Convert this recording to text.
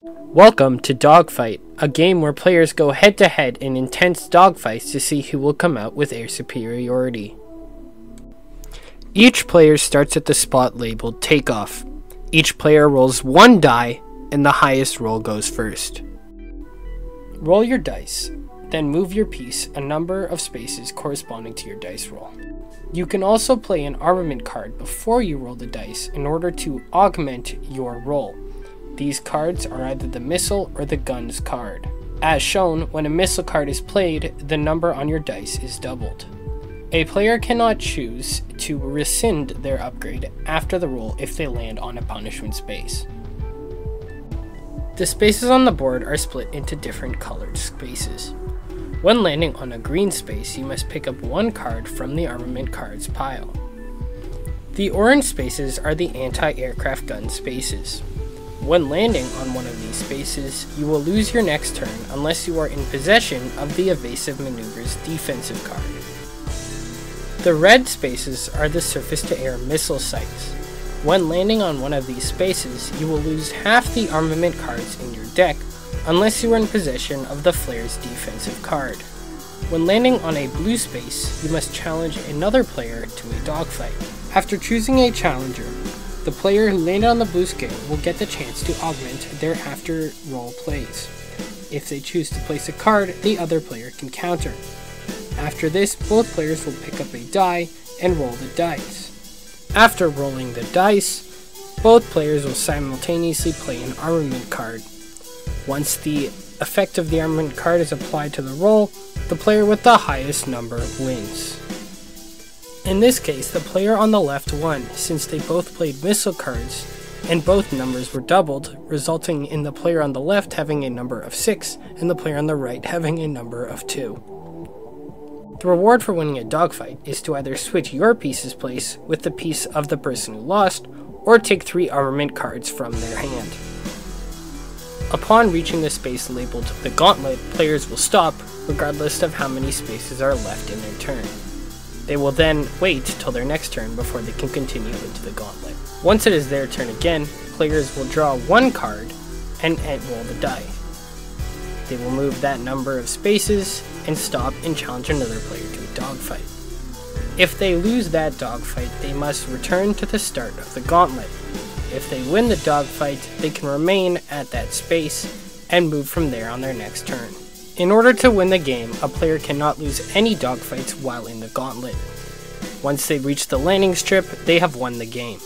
Welcome to Dogfight, a game where players go head-to-head in intense dogfights to see who will come out with air superiority. Each player starts at the spot labeled Takeoff. Each player rolls one die, and the highest roll goes first. Roll your dice, then move your piece a number of spaces corresponding to your dice roll. You can also play an armament card before you roll the dice in order to augment your roll. These cards are either the missile or the guns card. As shown, when a missile card is played, the number on your dice is doubled. A player cannot choose to rescind their upgrade after the roll if they land on a punishment space. The spaces on the board are split into different colored spaces. When landing on a green space, you must pick up one card from the armament cards pile. The orange spaces are the anti-aircraft gun spaces. When landing on one of these spaces, you will lose your next turn unless you are in possession of the evasive maneuvers defensive card. The red spaces are the surface-to-air missile sites. When landing on one of these spaces, you will lose half the armament cards in your deck unless you are in possession of the flare's defensive card. When landing on a blue space, you must challenge another player to a dogfight. After choosing a challenger, the player who landed on the blue scale will get the chance to augment their after roll plays. If they choose to place a card, the other player can counter. After this, both players will pick up a die and roll the dice. After rolling the dice, both players will simultaneously play an armament card. Once the effect of the armament card is applied to the roll, the player with the highest number wins. In this case, the player on the left won, since they both played missile cards, and both numbers were doubled, resulting in the player on the left having a number of 6, and the player on the right having a number of 2. The reward for winning a dogfight is to either switch your piece's place with the piece of the person who lost, or take 3 armament cards from their hand. Upon reaching the space labeled the Gauntlet, players will stop, regardless of how many spaces are left in their turn. They will then wait till their next turn before they can continue into the Gauntlet. Once it is their turn again, players will draw one card and roll the die. They will move that number of spaces and stop and challenge another player to a dogfight. If they lose that dogfight, they must return to the start of the Gauntlet. If they win the dogfight, they can remain at that space and move from there on their next turn. In order to win the game, a player cannot lose any dogfights while in the Gauntlet. Once they reach the landing strip, they have won the game.